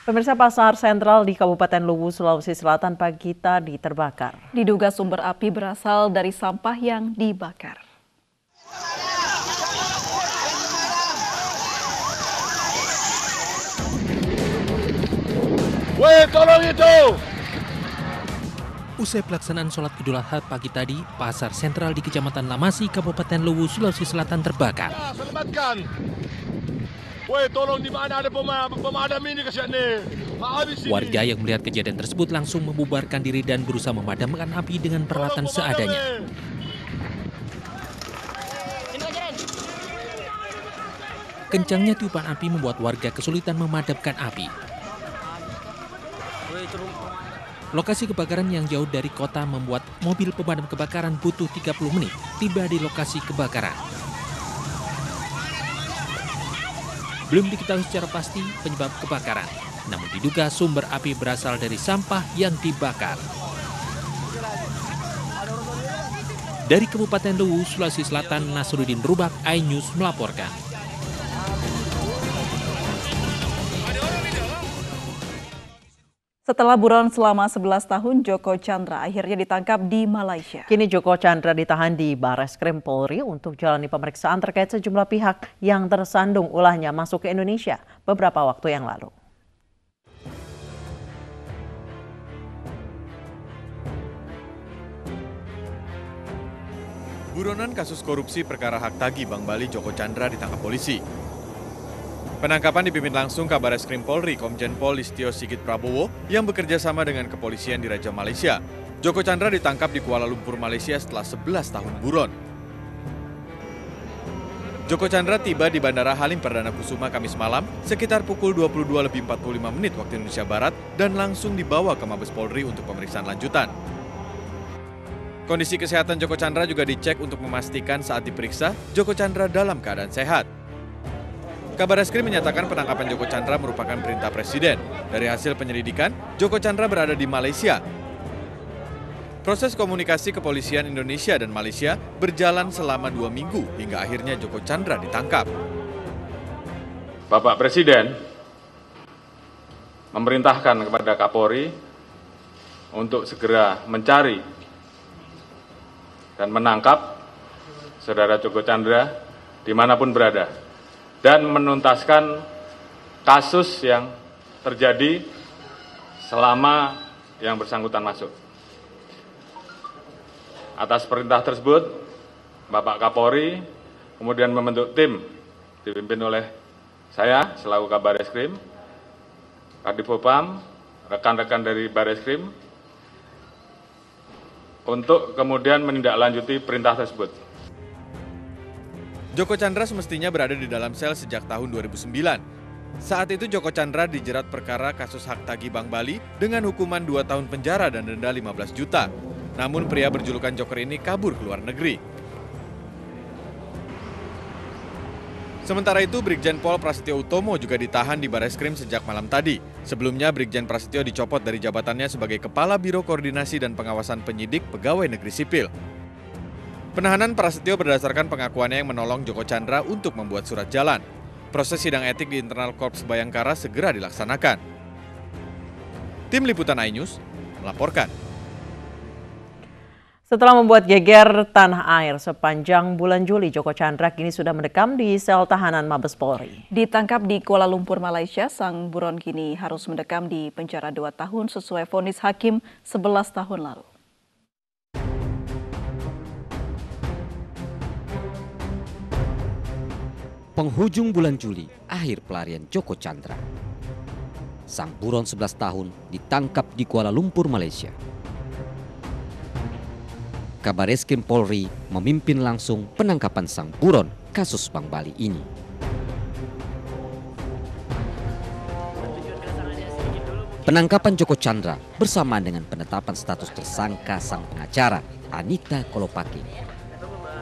Pemirsa, pasar sentral di Kabupaten Luwu, Sulawesi Selatan pagi tadi terbakar. Diduga sumber api berasal dari sampah yang dibakar. Woi, tolong itu! Usai pelaksanaan sholat Idul Adha pagi tadi, pasar sentral di Kecamatan Lamasi, Kabupaten Luwu, Sulawesi Selatan terbakar. Selamatkan! Woi, tolong di mana ada pemadam ini ke sini? Warga yang melihat kejadian tersebut langsung membubarkan diri dan berusaha memadamkan api dengan peralatan seadanya. Kencangnya tiupan api membuat warga kesulitan memadamkan api. Lokasi kebakaran yang jauh dari kota membuat mobil pemadam kebakaran butuh 30 menit tiba di lokasi kebakaran. Belum diketahui secara pasti penyebab kebakaran, namun diduga sumber api berasal dari sampah yang dibakar. Dari Kabupaten Luwu, Sulawesi Selatan, Nasruddin Rubak, iNews melaporkan. Setelah buron selama 11 tahun, Joko Chandra akhirnya ditangkap di Malaysia. Kini Joko Chandra ditahan di Bareskrim Polri untuk jalani pemeriksaan terkait sejumlah pihak yang tersandung ulahnya masuk ke Indonesia beberapa waktu yang lalu. Buronan kasus korupsi perkara hak tagih Bank Bali Joko Chandra ditangkap polisi. Penangkapan dipimpin langsung Kabareskrim Polri Komjen Pol Listio Sigit Prabowo yang bekerja sama dengan kepolisian di Raja Malaysia. Joko Chandra ditangkap di Kuala Lumpur, Malaysia setelah 11 tahun buron. Joko Chandra tiba di Bandara Halim Perdana Kusuma Kamis malam sekitar pukul 22.45 waktu Indonesia Barat dan langsung dibawa ke Mabes Polri untuk pemeriksaan lanjutan. Kondisi kesehatan Joko Chandra juga dicek untuk memastikan saat diperiksa Joko Chandra dalam keadaan sehat. Kabareskrim menyatakan penangkapan Joko Chandra merupakan perintah Presiden. Dari hasil penyelidikan, Joko Chandra berada di Malaysia. Proses komunikasi kepolisian Indonesia dan Malaysia berjalan selama 2 minggu hingga akhirnya Joko Chandra ditangkap. Bapak Presiden memerintahkan kepada Kapolri untuk segera mencari dan menangkap Saudara Joko Chandra dimanapun berada, dan menuntaskan kasus yang terjadi selama yang bersangkutan masuk. Atas perintah tersebut, Bapak Kapolri kemudian membentuk tim dipimpin oleh saya selaku Kabareskrim, Kadifopam, rekan-rekan dari Bareskrim, untuk kemudian menindaklanjuti perintah tersebut. Joko Chandra semestinya berada di dalam sel sejak tahun 2009. Saat itu Joko Chandra dijerat perkara kasus hak tagih Bank Bali dengan hukuman 2 tahun penjara dan denda 15 juta. Namun pria berjulukan Joker ini kabur ke luar negeri. Sementara itu Brigjen Pol Prasetyo Utomo juga ditahan di Bareskrim sejak malam tadi. Sebelumnya Brigjen Prasetyo dicopot dari jabatannya sebagai Kepala Biro Koordinasi dan Pengawasan Penyidik Pegawai Negeri Sipil. Penahanan Prasetyo berdasarkan pengakuannya yang menolong Joko Chandra untuk membuat surat jalan. Proses sidang etik di internal Korps Bayangkara segera dilaksanakan. Tim Liputan iNews melaporkan. Setelah membuat geger tanah air sepanjang bulan Juli, Joko Chandra kini sudah mendekam di sel tahanan Mabes Polri. Ditangkap di Kuala Lumpur, Malaysia, sang buron kini harus mendekam di penjara 2 tahun sesuai vonis hakim 11 tahun lalu. Penghujung bulan Juli, akhir pelarian Joko Chandra. Sang buron 11 tahun ditangkap di Kuala Lumpur, Malaysia. Kabareskrim Polri memimpin langsung penangkapan sang buron kasus Bank Bali ini. Penangkapan Joko Chandra bersamaan dengan penetapan status tersangka sang pengacara Anita Kolopaki.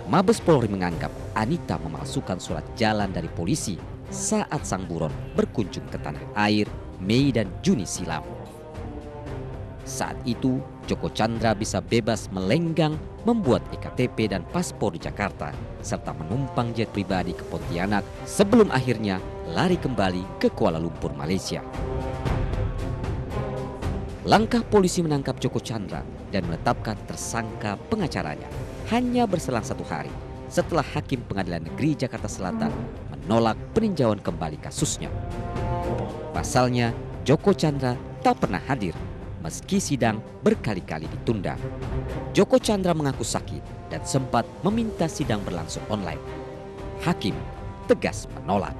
Mabes Polri menganggap Anita memalsukan surat jalan dari polisi saat sang buron berkunjung ke tanah air Mei dan Juni silam. Saat itu, Joko Chandra bisa bebas melenggang membuat EKTP dan paspor di Jakarta, serta menumpang jet pribadi ke Pontianak sebelum akhirnya lari kembali ke Kuala Lumpur, Malaysia. Langkah polisi menangkap Joko Chandra dan menetapkan tersangka pengacaranya hanya berselang 1 hari setelah Hakim Pengadilan Negeri Jakarta Selatan menolak peninjauan kembali kasusnya. Pasalnya, Joko Chandra tak pernah hadir meski sidang berkali-kali ditunda. Joko Chandra mengaku sakit dan sempat meminta sidang berlangsung online. Hakim tegas menolak.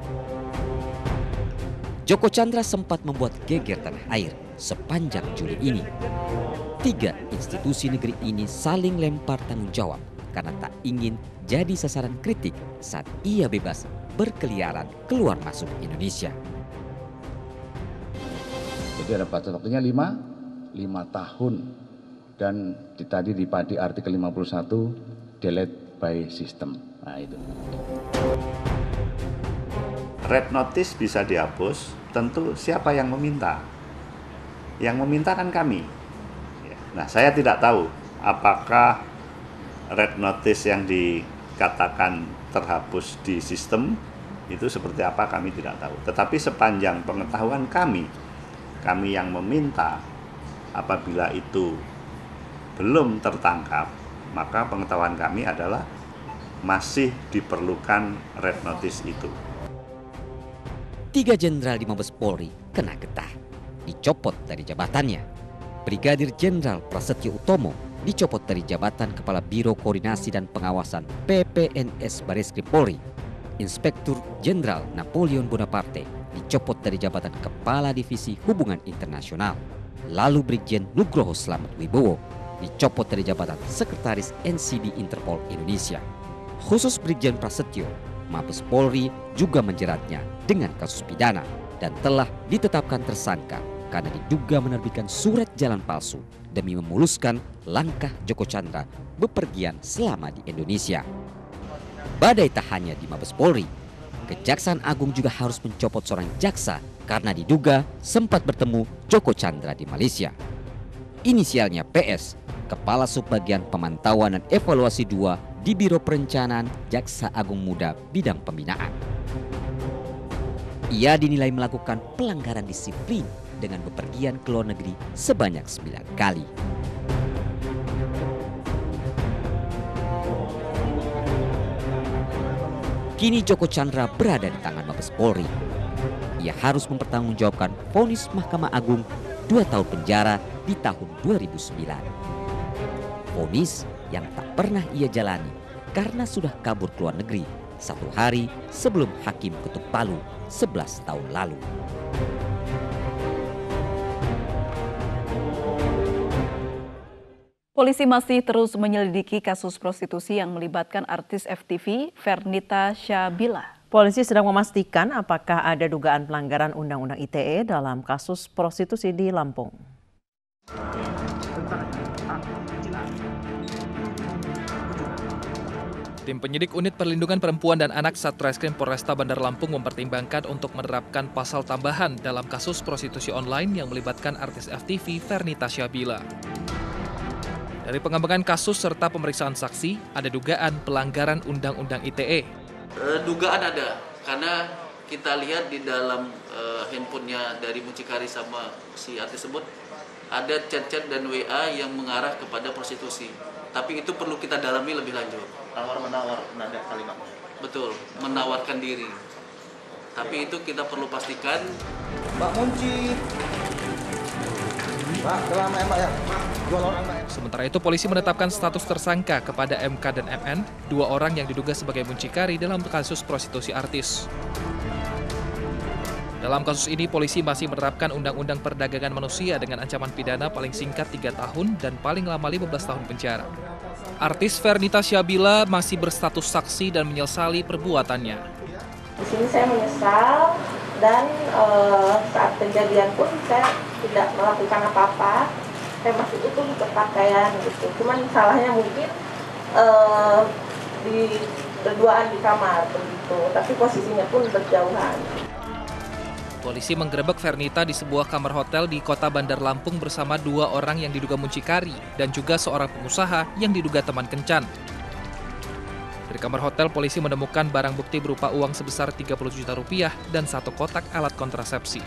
Joko Chandra sempat membuat geger tanah air sepanjang Juli ini. 3 institusi negeri ini saling lempar tanggung jawab karena tak ingin jadi sasaran kritik saat ia bebas berkeliaran keluar masuk Indonesia. Jadi ada batas waktunya 5 tahun. Dan tadi di artikel 51 delete by system. Nah itu. Red notice bisa dihapus, tentu siapa yang meminta? Yang meminta kan kami. Nah, saya tidak tahu apakah red notice yang dikatakan terhapus di sistem itu seperti apa, kami tidak tahu. Tetapi sepanjang pengetahuan kami yang meminta, apabila itu belum tertangkap, maka pengetahuan kami adalah masih diperlukan red notice itu. 3 jenderal di Mabes Polri kena getah, dicopot dari jabatannya. Brigadir Jenderal Prasetyo Utomo dicopot dari jabatan Kepala Biro Koordinasi dan Pengawasan PPNS Bareskrim Polri. Inspektur Jenderal Napoleon Bonaparte dicopot dari jabatan Kepala Divisi Hubungan Internasional. Lalu Brigjen Nugroho Slamet Wibowo dicopot dari jabatan Sekretaris NCB Interpol Indonesia. Khusus Brigjen Prasetyo, Mabes Polri juga menjeratnya dengan kasus pidana dan telah ditetapkan tersangka karena diduga menerbitkan surat jalan palsu demi memuluskan langkah Joko Chandra bepergian selama di Indonesia. Badai tak hanya di Mabes Polri, Kejaksaan Agung juga harus mencopot seorang jaksa karena diduga sempat bertemu Joko Chandra di Malaysia. Inisialnya PS, Kepala Subbagian Pemantauan dan Evaluasi 2 di Biro Perencanaan Jaksa Agung Muda Bidang Pembinaan. Ia dinilai melakukan pelanggaran disiplin dengan bepergian ke luar negeri sebanyak 9 kali. Kini Joko Chandra berada di tangan Mabes Polri. Ia harus mempertanggungjawabkan vonis Mahkamah Agung 2 tahun penjara di tahun 2009. Vonis yang tak pernah ia jalani karena sudah kabur ke luar negeri 1 hari sebelum Hakim ketuk palu 11 tahun lalu. Polisi masih terus menyelidiki kasus prostitusi yang melibatkan artis FTV Fernita Syabila. Polisi sedang memastikan apakah ada dugaan pelanggaran Undang-Undang ITE dalam kasus prostitusi di Lampung. Tim penyidik Unit Perlindungan Perempuan dan Anak Satreskrim Polresta Bandar Lampung mempertimbangkan untuk menerapkan pasal tambahan dalam kasus prostitusi online yang melibatkan artis FTV Fernita Syabila. Dari pengembangan kasus serta pemeriksaan saksi, ada dugaan pelanggaran Undang-Undang ITE. Dugaan ada, karena kita lihat di dalam handphonenya dari mucikari sama si artis tersebut, ada chat-chat dan WA yang mengarah kepada prostitusi. Tapi itu perlu kita dalami lebih lanjut. Tawar-menawar, nada kalimat. Betul, menawarkan diri. Tapi itu kita perlu pastikan. Mbak Munci. Mbak, kelama ya Mbak ya. Jual orang Mbak ya. Sementara itu polisi menetapkan status tersangka kepada MK dan MN, 2 orang yang diduga sebagai mucikari dalam kasus prostitusi artis. Dalam kasus ini, polisi masih menerapkan Undang-Undang Perdagangan Manusia dengan ancaman pidana paling singkat 3 tahun dan paling lama 15 tahun penjara. Artis Fernita Syabila masih berstatus saksi dan menyesali perbuatannya. Di sini saya menyesal dan saat kejadian pun saya tidak melakukan apa-apa. Saya masih utuh berpakaian gitu. Cuman salahnya mungkin di berduaan di kamar begitu, tapi posisinya pun berjauhan. Polisi menggerebek Fernita di sebuah kamar hotel di kota Bandar Lampung bersama 2 orang yang diduga mucikari dan juga seorang pengusaha yang diduga teman kencan. Dari kamar hotel, polisi menemukan barang bukti berupa uang sebesar 30 juta rupiah dan 1 kotak alat kontrasepsi.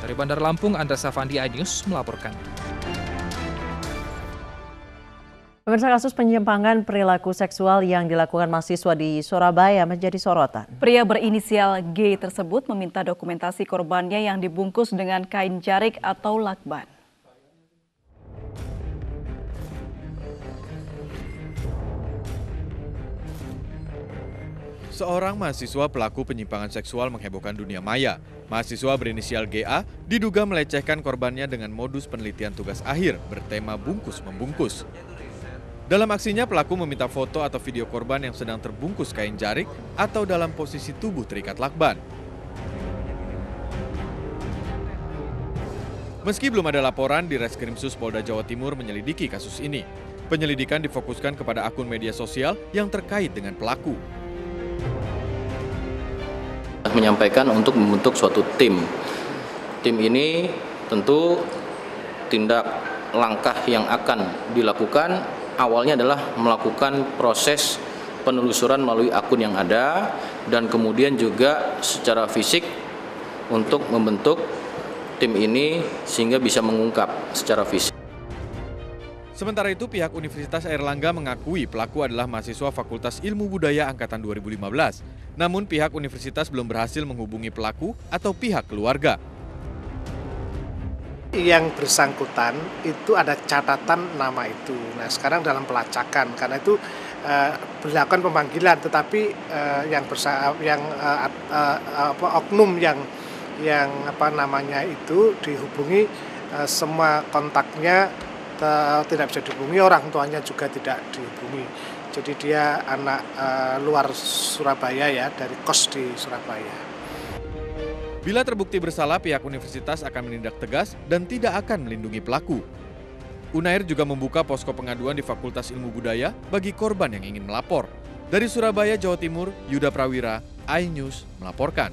Dari Bandar Lampung, Andra Safandi, iNews melaporkan. Pemirsa, kasus penyimpangan perilaku seksual yang dilakukan mahasiswa di Surabaya menjadi sorotan. Pria berinisial G tersebut meminta dokumentasi korbannya yang dibungkus dengan kain jarik atau lakban. Seorang mahasiswa pelaku penyimpangan seksual menghebohkan dunia maya. Mahasiswa berinisial GA diduga melecehkan korbannya dengan modus penelitian tugas akhir bertema bungkus-membungkus. Dalam aksinya, pelaku meminta foto atau video korban yang sedang terbungkus kain jarik atau dalam posisi tubuh terikat lakban. Meski belum ada laporan, di Reskrimsus Polda Jawa Timur menyelidiki kasus ini. Penyelidikan difokuskan kepada akun media sosial yang terkait dengan pelaku. Menyampaikan untuk membentuk suatu tim. Tim ini tentu tindak langkah yang akan dilakukan awalnya adalah melakukan proses penelusuran melalui akun yang ada dan kemudian juga secara fisik untuk membentuk tim ini sehingga bisa mengungkap secara fisik. Sementara itu, pihak Universitas Airlangga mengakui pelaku adalah mahasiswa Fakultas Ilmu Budaya Angkatan 2015. Namun pihak universitas belum berhasil menghubungi pelaku atau pihak keluarga. Yang bersangkutan itu ada catatan nama itu. Nah, sekarang dalam pelacakan karena itu dilakukan pemanggilan, tetapi oknum yang itu dihubungi, semua kontaknya tidak bisa dihubungi, orang tuanya juga tidak dihubungi. Jadi dia anak luar Surabaya ya, dari kos di Surabaya. Bila terbukti bersalah, pihak universitas akan menindak tegas dan tidak akan melindungi pelaku. Unair juga membuka posko pengaduan di Fakultas Ilmu Budaya bagi korban yang ingin melapor. Dari Surabaya, Jawa Timur, Yuda Prawira, iNews melaporkan.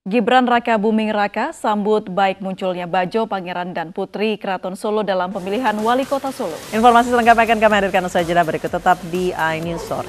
Gibran Raka Buming Raka sambut baik munculnya Bajo, Pangeran dan Putri Keraton Solo dalam pemilihan Wali Kota Solo. Informasi selengkapnya akan kami hadirkan usai jeda berikut, tetap di iNews Sore.